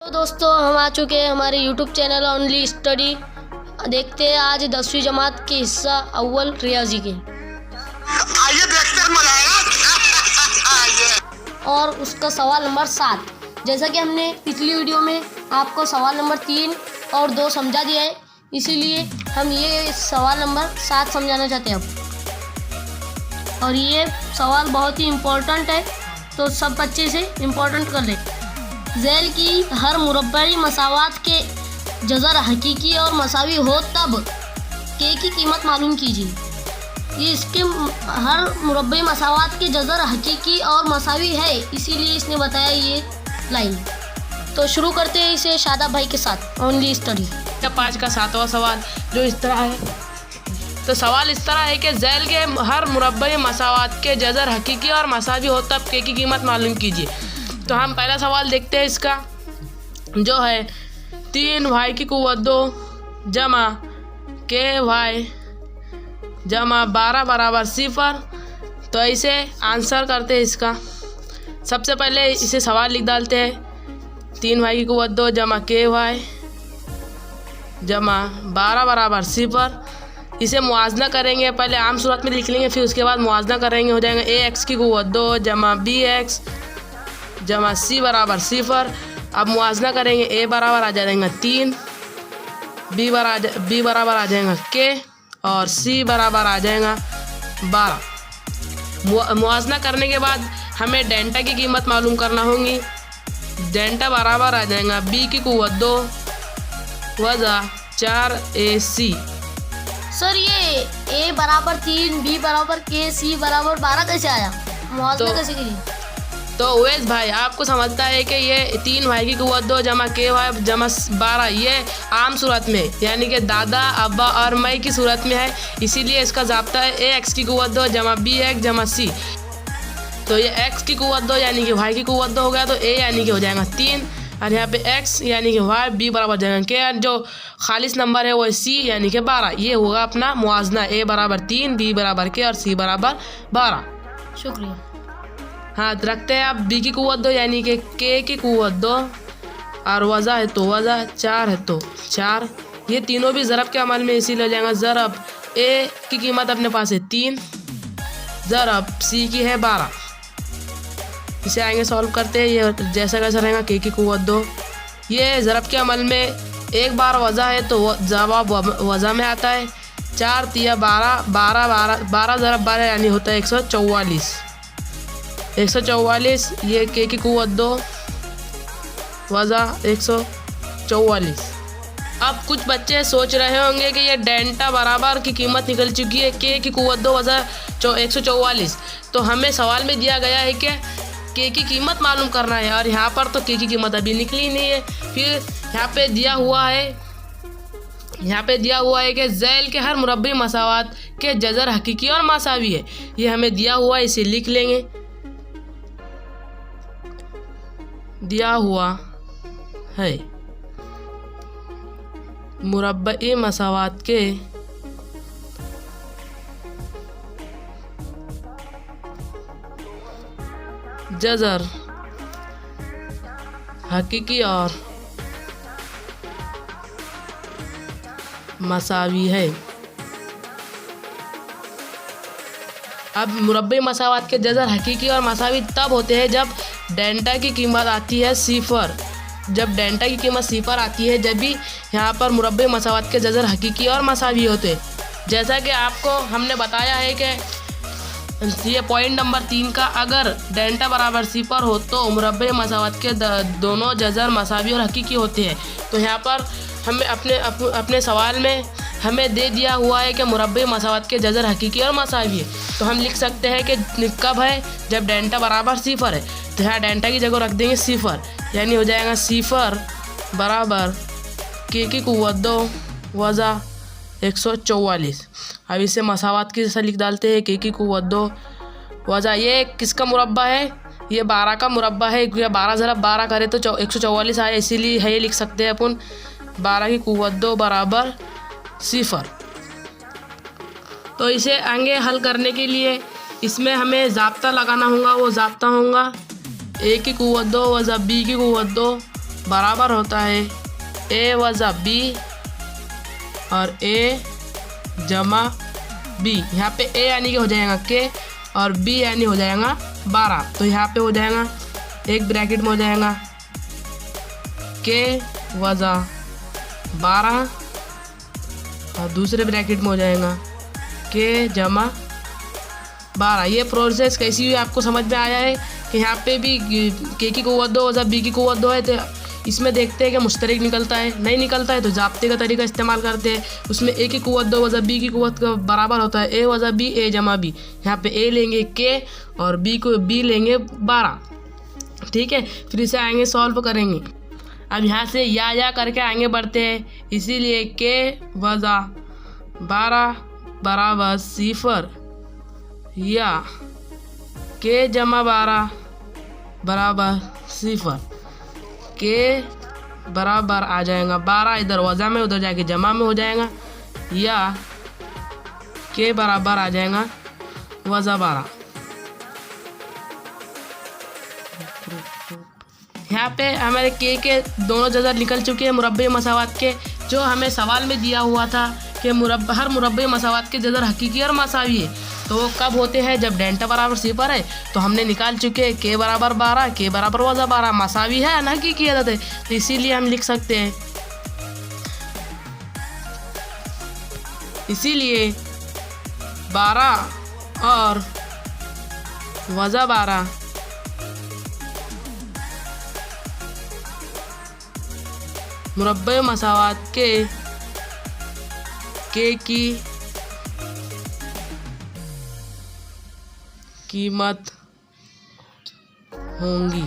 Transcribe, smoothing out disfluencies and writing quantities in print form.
तो दोस्तों हम आ चुके हैं हमारे YouTube चैनल ओनली स्टडी। देखते हैं आज 10वीं जमात के हिस्सा अव्वल रियाजी के। आइए देखते हैं, मजा आएगा। और उसका सवाल नंबर 7। जैसा कि हमने पिछली वीडियो में आपको सवाल नंबर 3 और 2 समझा दिया है, इसीलिए हम ये सवाल नंबर 7 समझाना चाहते हैं अब। और ये सवाल बहुत ही इम्पोर्टेंट है, तो सब बच्चे से इम्पोर्टेंट कर ले। झैल की हर मुरब्बाई मसावात के जज़र हकीकी और मसावी हो तब के की कीमत मालूम कीजिए। ये इसके हर मुरब्बाई मसावात के जज़र हकीकी और मसावी है, इसीलिए इसने बताया ये लाइन। तो शुरू करते हैं इसे शादाब भाई के साथ ओनली स्टडी। 5 का 7वां सवाल जो इस तरह है। तो सवाल इस तरह है कि झैल के हर मुरब्बाई मसावात के जज़र हकीकी और मसावी हो तब के की कीमत मालूम कीजिए। तो हम पहला सवाल देखते हैं इसका, जो है 3y की कुव्वत 2 जमा KY जमा 12 बराबर 0। तो ऐसे आंसर करते हैं इसका। सबसे पहले इसे सवाल लिख डालते हैं। 3y की कुव्वत 2 जमा KY जमा 12 बराबर 0। इसे मुआजना करेंगे, पहले आम सूरत में लिख लेंगे, फिर उसके बाद मुआजना करेंगे। हो जाएगा ax की कुव्वत 2 जमा BX जमा C बराबर 0। अब मुआजना करेंगे, a बराबर आ जाएगा 3, b बराबर आ जाएगा k और c बराबर आ जाएगा 12। मुआजना करने के बाद हमें डेंटा की कीमत मालूम करना होगी। डेंटा बराबर आ जाएगा b की कुव्वत 2 वज़ा 4ac। सर ये a बराबर 3, b बराबर k, c बराबर 12 कैसे आया? मुआवजा कैसे करिए? तो उवैस भाई आपको समझता है कि ये 3y की कुव्वत 2 जमा KY जमा 12 ये आम सूरत में, यानी कि दादा अब्बा और मैं की सूरत में है, इसीलिए इसका ज़ाब्ता है ax की कुव्वत 2 जमा BX जमा C। तो ये x की कुव्वत 2 यानी कि y की कुव्वत 2 हो गया, तो a यानी कि हो जाएगा 3 और यहाँ पे x यानी कि y, b बराबर जाएगा k, जो खालिस नंबर है वो c यानी कि 12। ये होगा अपना मुआजना, a बराबर 3, b बराबर k और c बराबर 12। शुक्रिया। हाँ, रखते हैं आप b की कुव्वत 2 यानी कि k की कुव्वत 2 और वज़ा है तो वज़ा, 4 है तो 4। ये तीनों भी ज़रब के अमल में इसीलिए हो जाएगा। ज़रब a की कीमत अपने पास है 3, ज़रब c की है 12। इसे आएंगे सॉल्व करते हैं। ये जैसा कैसा रहेगा, k की कुव्वत 2, ये ज़रब के अमल में एक बार वज़ा है तो जवाब वज़ा में आता है। 4 तिया 12, 12 ज़रब 12 यानी होता है 144। 144 ये k की कुव्वत 2 वज़ा 144। अब कुछ बच्चे सोच रहे होंगे कि ये डेंटा बराबर की कीमत निकल चुकी है, k की कुव्वत 2 वज़ा 144। तो हमें सवाल में दिया गया है कि k की कीमत मालूम करना है, और यहाँ पर तो k की कीमत अभी निकली ही नहीं है। फिर यहाँ पे दिया हुआ है कि झैल के हर मुरब्बाई मसावात के जज़र हकीकी और मसावी है। ये हमें दिया हुआ है, इसे लिख लेंगे। दिया हुआ है मुरब्बाई मसावात के जज़र हकीकी और मसावी है। अब मुरब्बाई मसावात के जज़र हकीकी और मसावी तब होते हैं जब डेंटा की कीमत आती है 0। जब डेंटा की कीमत 0 आती है, जब भी यहाँ पर मुरब्बाई मसावात के जज़र हकीकी और मसावी होते हैं। जैसा कि आपको हमने बताया है कि ये पॉइंट नंबर 3 का, अगर डेंटा बराबर 0 हो तो मुरब्बाई मसावात के दोनों जज़र मसावी और हकीकी होते हैं। तो यहाँ पर हमें अपने सवाल में हमें दे दिया हुआ है कि मुरब्बाई मसावात के जज़र हकीकी और मसावी है। तो हम लिख सकते हैं कि कब है, जब डेंटा बराबर 0 है। तो यहाँ डेंटा की जगह रख देंगे 0, यानी हो जाएगा 0 बराबर k की कुव्वत 2 वज़ा 144। अब इसे मसावात की जैसा लिख डालते हैं। k की कुव्वत 2 वज़ा, ये किसका मुरब्बा है? ये 12 का मुरब्बा है। 12 ज़रब 12 करे तो 144 आए, इसीलिए है ये लिख सकते हैं अपन 12 की कुव्वत 2 बराबर 0। तो इसे आगे हल करने के लिए इसमें हमें ज़ाब्ता लगाना होगा। वो ज़ाब्ता होगा a की कुव्वत 2 वज़ा b की कुव्वत 2 बराबर होता है ए वज़ा बी और ए जमा बी। यहाँ पे ए यानी कि हो जाएगा के और बी यानी हो जाएगा 12। तो यहाँ पे हो जाएगा एक ब्रैकेट में हो जाएगा के वज़ा 12 और दूसरे ब्रैकेट में हो जाएगा के जमा 12। ये प्रोसेस कैसी हुई आपको समझ में आया है कि यहाँ पे भी के की कुव्वत 2 वज़ा बी की कुव्वत 2 है, तो इसमें देखते हैं कि मुश्तरक निकलता है, नहीं निकलता है तो जाब्ते का तरीका इस्तेमाल करते हैं। उसमें ए की कुव्वत 2 वज़ा बी की कुव्वत का बराबर होता है ए वज़ा बी ए जमा बी। यहाँ पे ए लेंगे के और बी लेंगे 12। ठीक है, फिर इसे आएंगे सॉल्व करेंगे। अब यहाँ से या करके आगे बढ़ते हैं, इसीलिए के वज़ा 12 बराबर 0 या के जमा 12 बराबर 0। के बराबर आ जाएगा 12, इधर वज़ा में उधर जाके जमा में हो जाएगा, या के बराबर आ जाएगा वज़ा 12। यहाँ पे हमारे के दोनों जगह निकल चुके हैं मुरब्बे मसावात के, जो हमें सवाल में दिया हुआ था कि हर मुरब्बे मसावात के जज़र हकीकी और मसावी है, तो वो कब होते हैं जब डेल्टा बराबर 0 है। तो हमने निकाल चुके हैं के बराबर 12, के बराबर वज़ा 12, मसावी है ना हकीकी अदद है, तो इसीलिए हम लिख सकते हैं, इसीलिए 12 और वज़ा 12 मुरब्बे मसावात के की कीमत होंगी।